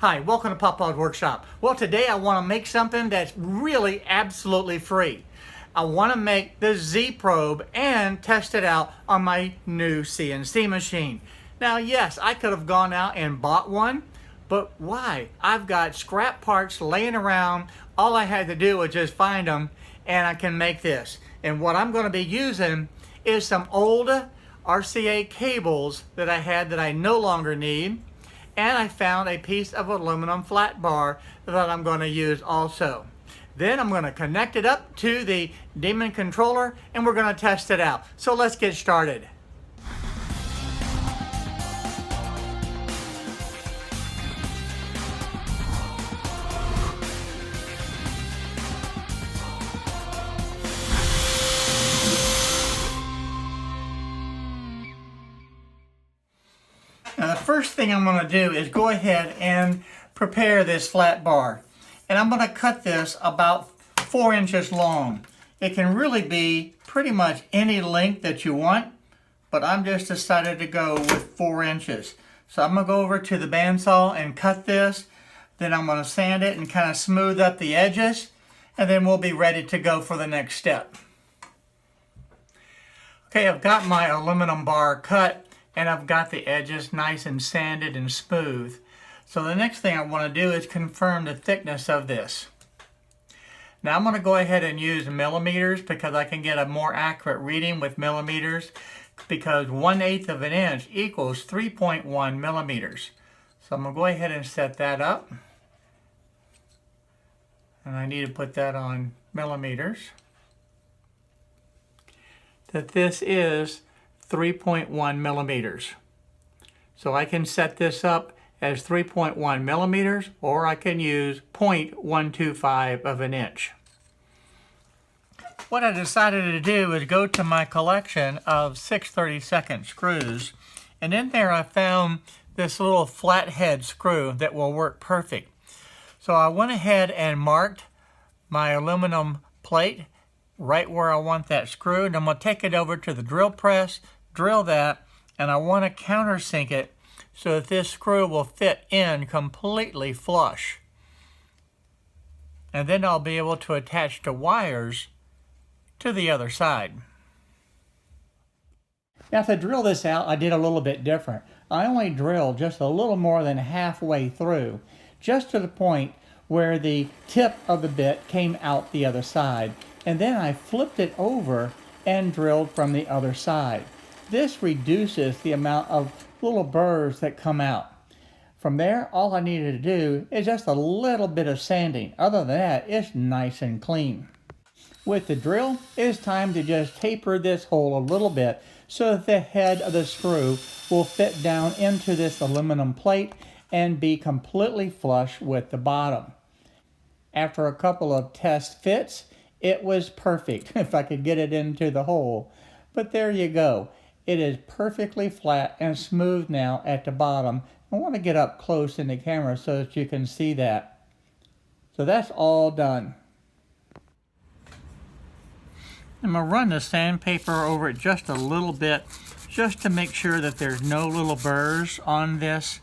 Hi, welcome to Papa's Workshop. Well, today I want to make something that's really absolutely free. I want to make the Z probe and test it out on my new CNC machine. Now, yes, I could have gone out and bought one, but why? I've got scrap parts laying around. All I had to do was just find them and I can make this. And what I'm going to be using is some old RCA cables that I had that I no longer need. And I found a piece of aluminum flat bar that I'm going to use also. Then I'm going to connect it up to the Demon controller and we're going to test it out. So let's get started. Now the first thing I'm going to do is go ahead and prepare this flat bar. And I'm going to cut this about 4 inches long. It can really be pretty much any length that you want, but I'm just decided to go with 4 inches. So I'm going to go over to the bandsaw and cut this. Then I'm going to sand it and kind of smooth up the edges. And then we'll be ready to go for the next step. Okay, I've got my aluminum bar cut. And I've got the edges nice and sanded and smooth. So the next thing I want to do is confirm the thickness of this. Now I'm going to go ahead and use millimeters because I can get a more accurate reading with millimeters, because 1/8 of an inch equals 3.1 millimeters. So I'm going to go ahead and set that up. And I need to put that on millimeters. That this is 3.1 millimeters. So I can set this up as 3.1 millimeters, or I can use 0.125 of an inch. What I decided to do is go to my collection of 6/32 screws, and in there I found this little flathead screw that will work perfect. So I went ahead and marked my aluminum plate right where I want that screw, and I'm going to take it over to the drill press, drill that, and I want to countersink it so that this screw will fit in completely flush. And then I'll be able to attach the wires to the other side. Now to drill this out, I did a little bit different. I only drilled just a little more than halfway through, just to the point where the tip of the bit came out the other side. And then I flipped it over and drilled from the other side. This reduces the amount of little burrs that come out. From there, all I needed to do is just a little bit of sanding. Other than that, it's nice and clean. With the drill, it's time to just taper this hole a little bit so that the head of the screw will fit down into this aluminum plate and be completely flush with the bottom. After a couple of test fits, it was perfect if I could get it into the hole. But there you go. It is perfectly flat and smooth now at the bottom. I want to get up close in the camera so that you can see that. So that's all done. I'm going to run the sandpaper over it just a little bit, just to make sure that there's no little burrs on this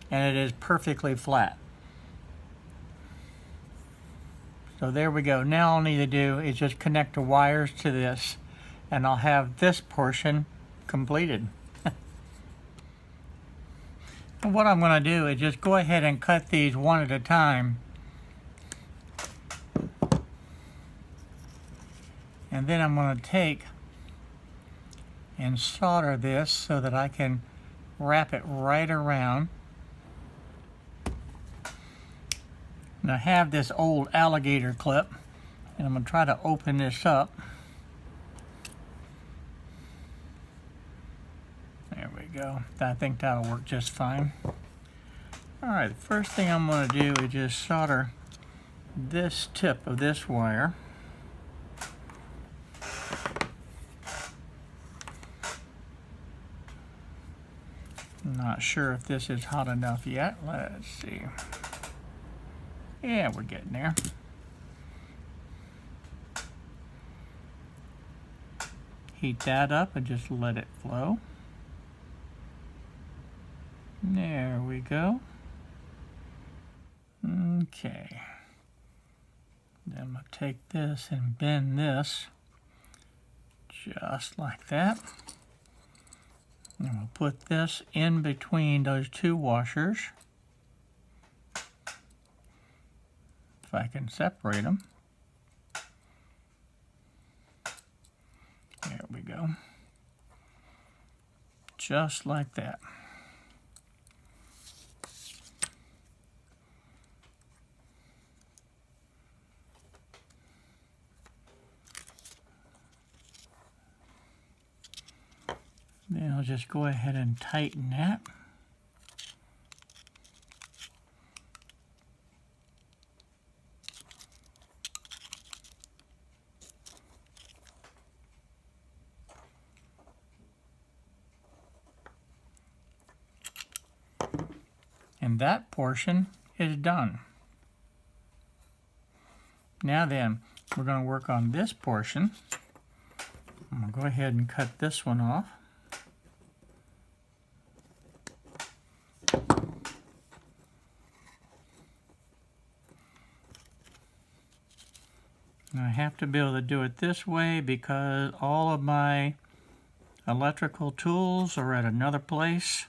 and it is perfectly flat. So there we go. Now all I need to do is just connect the wires to this, and I'll have this portion completed. And what I'm going to do is just go ahead and cut these one at a time. And then I'm going to take and solder this so that I can wrap it right around. And I have this old alligator clip, and I'm going to try to open this up. There we go. I think that'll work just fine. Alright, the first thing I'm going to do is just solder this tip of this wire. I'm not sure if this is hot enough yet. Let's see. Yeah, we're getting there. Heat that up and just let it flow. There we go. Okay. Then I'm going to take this and bend this just like that. And we'll put this in between those two washers. If I can separate them. There we go. Just like that. Then I'll just go ahead and tighten that. And that portion is done. Now then, we're going to work on this portion. I'm going to go ahead and cut this one off. And I have to be able to do it this way because all of my electrical tools are at another place.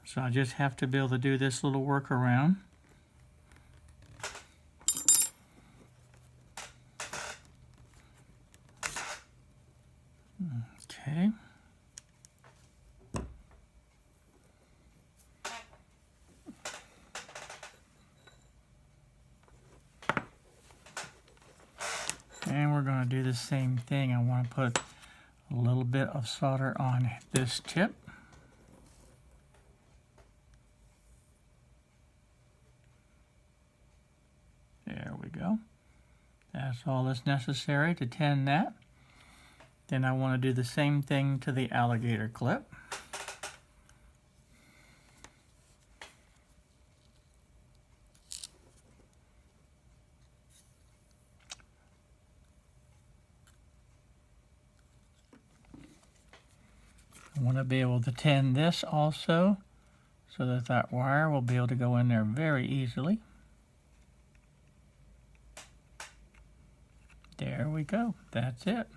So I just have to be able to do this little workaround. Okay. And we're going to do the same thing. I want to put a little bit of solder on this tip. There we go. That's all that's necessary to tin that. Then I want to do the same thing to the alligator clip. I want to be able to tin this also so that that wire will be able to go in there very easily. There we go. That's it.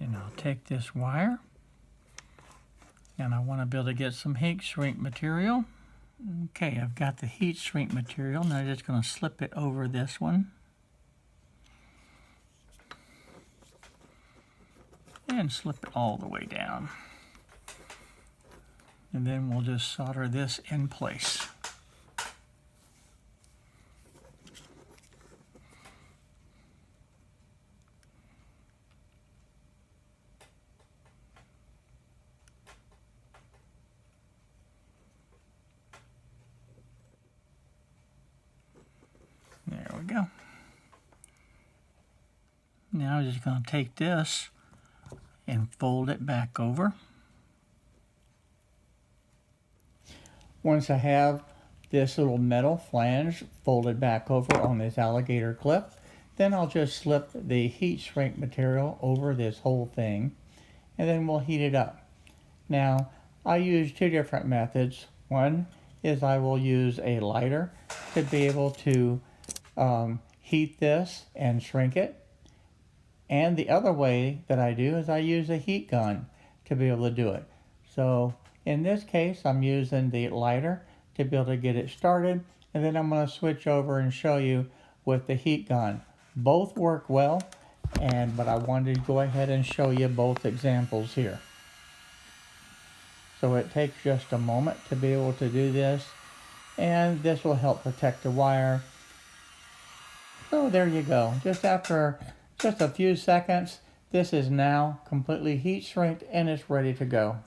Then I'll take this wire and I want to be able to get some heat shrink material. Okay, I've got the heat shrink material. Now I'm just going to slip it over this one. And slip it all the way down. And then we'll just solder this in place. There we go. Now I'm just going to take this and fold it back over. Once I have this little metal flange folded back over on this alligator clip, then I'll just slip the heat shrink material over this whole thing and then we'll heat it up. Now I use two different methods. One is I will use a lighter to be able to heat this and shrink it. And the other way that I do is I use a heat gun to be able to do it. So in this case, I'm using the lighter to be able to get it started. And then I'm going to switch over and show you with the heat gun. Both work well, but I wanted to go ahead and show you both examples here. So it takes just a moment to be able to do this. And this will help protect the wire. So there you go. Just after just a few seconds, this is now completely heat shrinked and it's ready to go.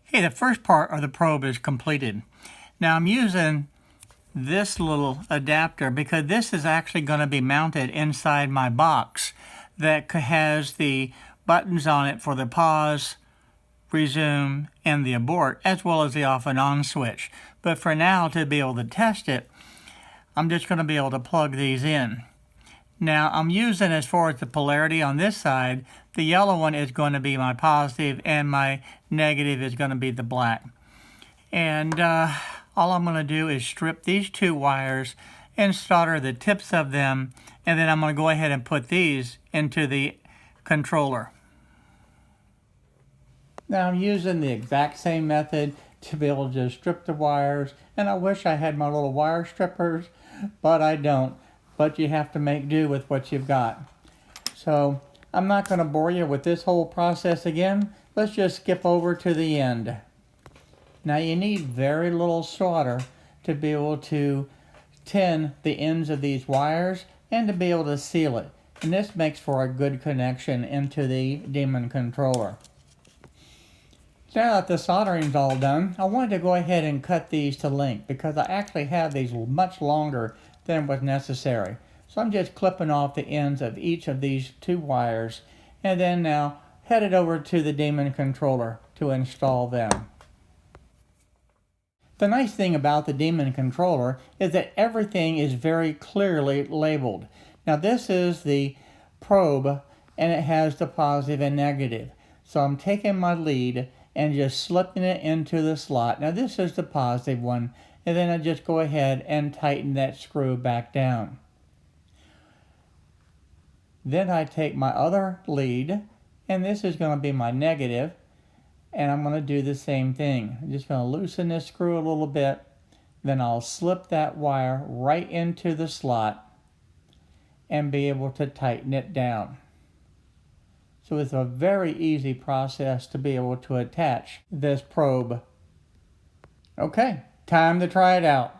Okay, the first part of the probe is completed. Now I'm using this little adapter because this is actually going to be mounted inside my box that has the buttons on it for the pause, resume, and the abort, as well as the off and on switch. But for now, to be able to test it, I'm just going to be able to plug these in. Now I'm using, as far as the polarity on this side, the yellow one is going to be my positive and my negative is going to be the black. And all I'm going to do is strip these two wires and solder the tips of them, and then I'm going to go ahead and put these into the controller. Now I'm using the exact same method to be able to just strip the wires, and I wish I had my little wire strippers, but I don't. But you have to make do with what you've got. So I'm not going to bore you with this whole process again. Let's just skip over to the end. Now you need very little solder to be able to tin the ends of these wires and to be able to seal it. And this makes for a good connection into the Demon controller. Now that the soldering's all done, I wanted to go ahead and cut these to length because I actually have these much longer than was necessary. So I'm just clipping off the ends of each of these two wires and then now headed over to the Demon controller to install them. The nice thing about the Demon controller is that everything is very clearly labeled. Now this is the probe and it has the positive and negative. So I'm taking my lead and just slipping it into the slot. Now this is the positive one, and then I just go ahead and tighten that screw back down. Then I take my other lead, and this is going to be my negative, and I'm going to do the same thing. I'm just going to loosen this screw a little bit, then I'll slip that wire right into the slot and be able to tighten it down. So it's a very easy process to be able to attach this probe. Okay, time to try it out.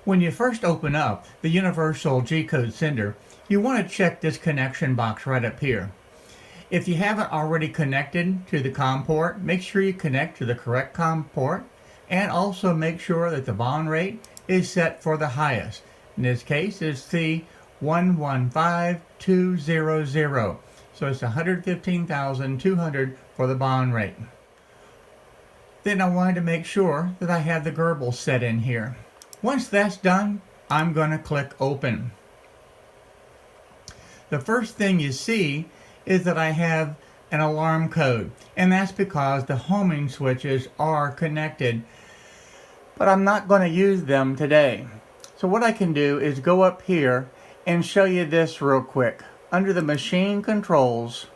When you first open up the universal G-code sender, you want to check this connection box right up here. If you haven't already connected to the COM port, make sure you connect to the correct COM port, and also make sure that the baud rate is set for the highest. In this case, it's the 115200. So it's 115,200 for the baud rate. Then I wanted to make sure that I have the Gerbil set in here. Once that's done, I'm going to click open. The first thing you see is that I have an alarm code, and that's because the homing switches are connected, but I'm not going to use them today. So what I can do is go up here and show you this real quick. Under the machine controls,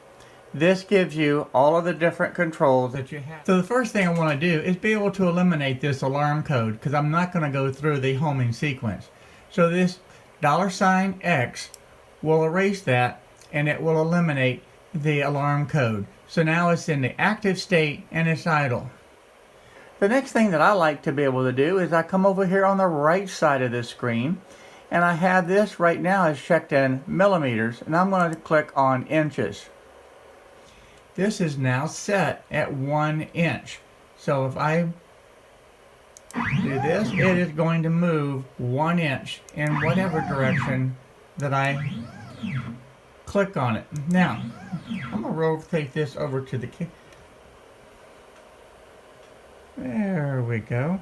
this gives you all of the different controls that you have. So the first thing I want to do is be able to eliminate this alarm code because I'm not going to go through the homing sequence. So this $X will erase that and it will eliminate the alarm code. So now it's in the active state and it's idle. The next thing that I like to be able to do is I come over here on the right side of this screen, and I have this right now is checked in millimeters, and I'm going to click on inches. This is now set at 1 inch. So if I do this, it is going to move 1 inch in whatever direction that I click on it. Now, I'm going to rotate this over to the there we go.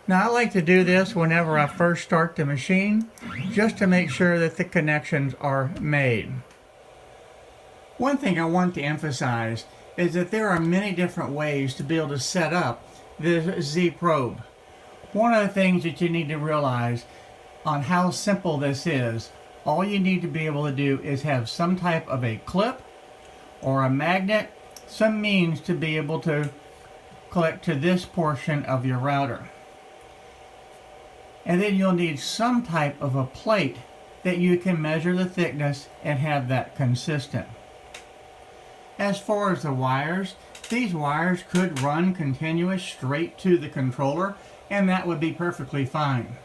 Now I like to do this whenever I first start the machine, just to make sure that the connections are made. One thing I want to emphasize is that there are many different ways to be able to set up this Z probe. One of the things that you need to realize on how simple this is, all you need to be able to do is have some type of a clip or a magnet, some means to be able to click to this portion of your router. And then you'll need some type of a plate that you can measure the thickness and have that consistent. As far as the wires, these wires could run continuous straight to the controller, and that would be perfectly fine.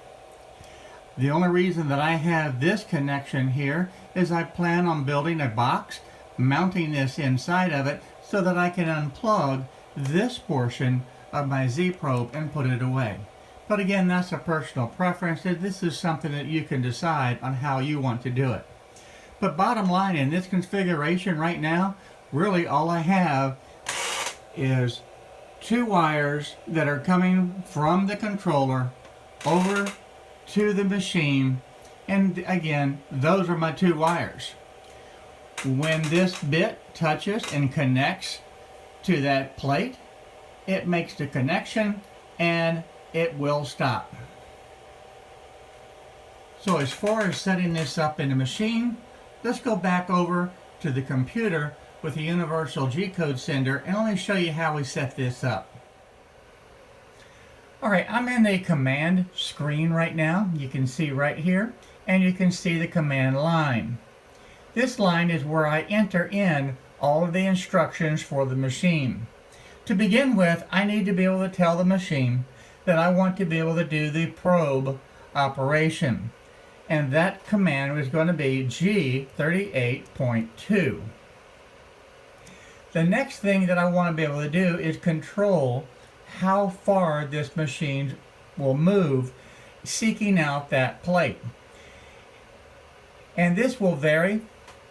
The only reason that I have this connection here is I plan on building a box, mounting this inside of it so that I can unplug this portion of my Z probe and put it away. But again, that's a personal preference. This is something that you can decide on how you want to do it. But bottom line, in this configuration right now, really all I have is 2 wires that are coming from the controller over to the machine, And again, those are my 2 wires. When this bit touches and connects to that plate, it makes the connection and it will stop. So as far as setting this up in the machine, let's go back over to the computer with the universal G-code sender and let me show you how we set this up. Alright, I'm in the command screen right now. You can see right here, and you can see the command line. This line is where I enter in all of the instructions for the machine. To begin with, I need to be able to tell the machine that I want to be able to do the probe operation. And that command was going to be G38.2. The next thing that I want to be able to do is control how far this machine will move, seeking out that plate. And this will vary.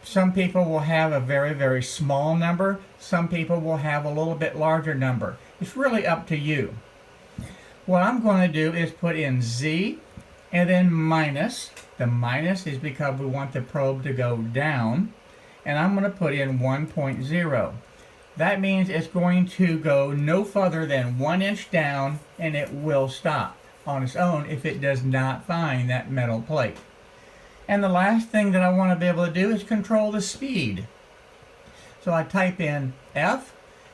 Some people will have a very, very small number. Some people will have a little bit larger number. It's really up to you. What I'm going to do is put in Z and then minus. The minus is because we want the probe to go down. And I'm going to put in 1.0. That means it's going to go no further than 1 inch down, and it will stop on its own if it does not find that metal plate. And the last thing that I want to be able to do is control the speed. So I type in F,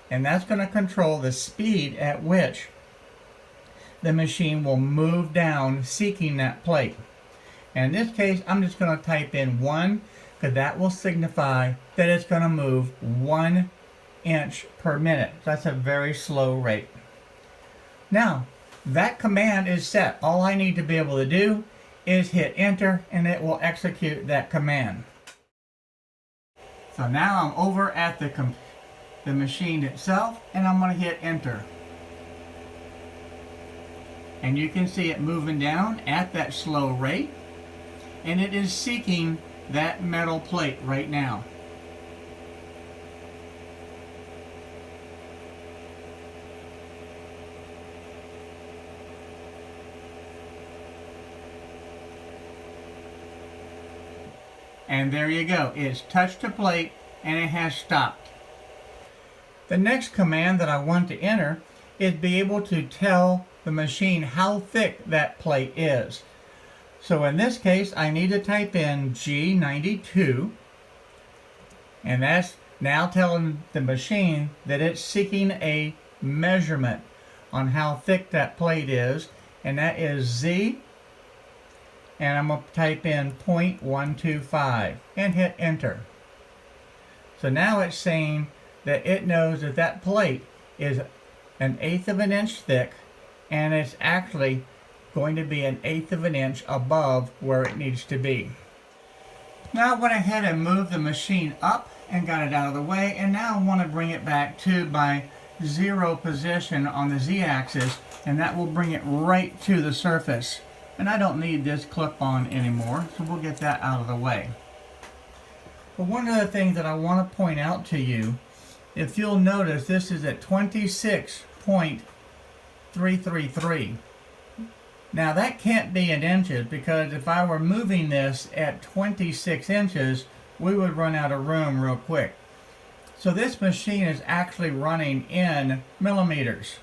and that's going to control the speed at which the machine will move down seeking that plate. And in this case, I'm just going to type in 1, because that will signify that it's going to move 1 inch per minute. That's a very slow rate. Now, that command is set. All I need to be able to do is hit enter and it will execute that command. So now I'm over at the machine itself and I'm going to hit enter. And you can see it moving down at that slow rate, and it is seeking that metal plate right now. And there you go. It's touched the plate and it has stopped. The next command that I want to enter is be able to tell the machine how thick that plate is. So in this case, I need to type in G92, and that's now telling the machine that it's seeking a measurement on how thick that plate is, and that is Z, and I'm going to type in 0.125 and hit enter. So now it's saying that it knows that that plate is 1/8 of an inch thick, and it's actually going to be 1/8 of an inch above where it needs to be. Now I went ahead and moved the machine up and got it out of the way, and now I want to bring it back to my 0 position on the Z-axis, and that will bring it right to the surface. And I don't need this clip-on anymore, so we'll get that out of the way. But one of the things that I want to point out to you, if you'll notice, this is at 26.333. Now that can't be in inches, because if I were moving this at 26 inches, we would run out of room real quick. So this machine is actually running in millimeters.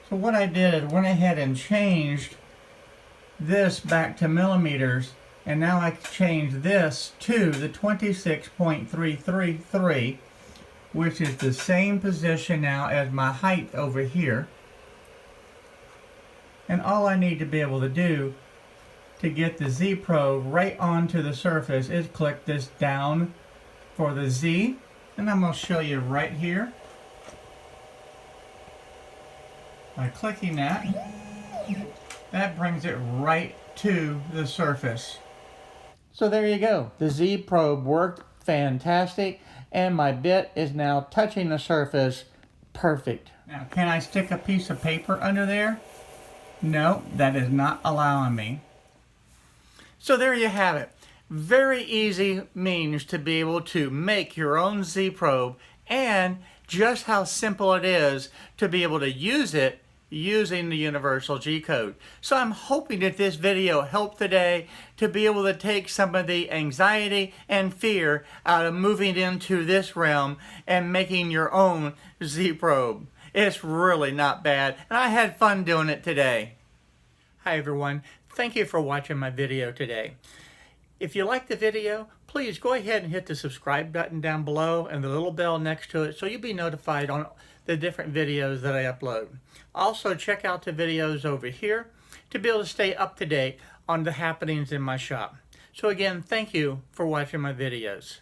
So what I did is went ahead and changed this back to millimeters, and now I change this to the 26.333, which is the same position now as my height over here. And all I need to be able to do to get the Z probe right onto the surface is click this down for the Z, and I'm going to show you right here. By clicking that, that brings it right to the surface. So there you go. The Z probe worked fantastic, and my bit is now touching the surface perfect. Now, can I stick a piece of paper under there? No, that is not allowing me. So there you have it. Very easy means to be able to make your own Z probe, and just how simple it is to be able to use it using the universal G-code. So I'm hoping that this video helped today to be able to take some of the anxiety and fear out of moving into this realm and making your own Z-probe. It's really not bad, and I had fun doing it today. Hi everyone, thank you for watching my video today. If you like the video, please go ahead and hit the subscribe button down below and the little bell next to it so you'll be notified on the different videos that I upload. Also, check out the videos over here to be able to stay up to date on the happenings in my shop. So again, thank you for watching my videos.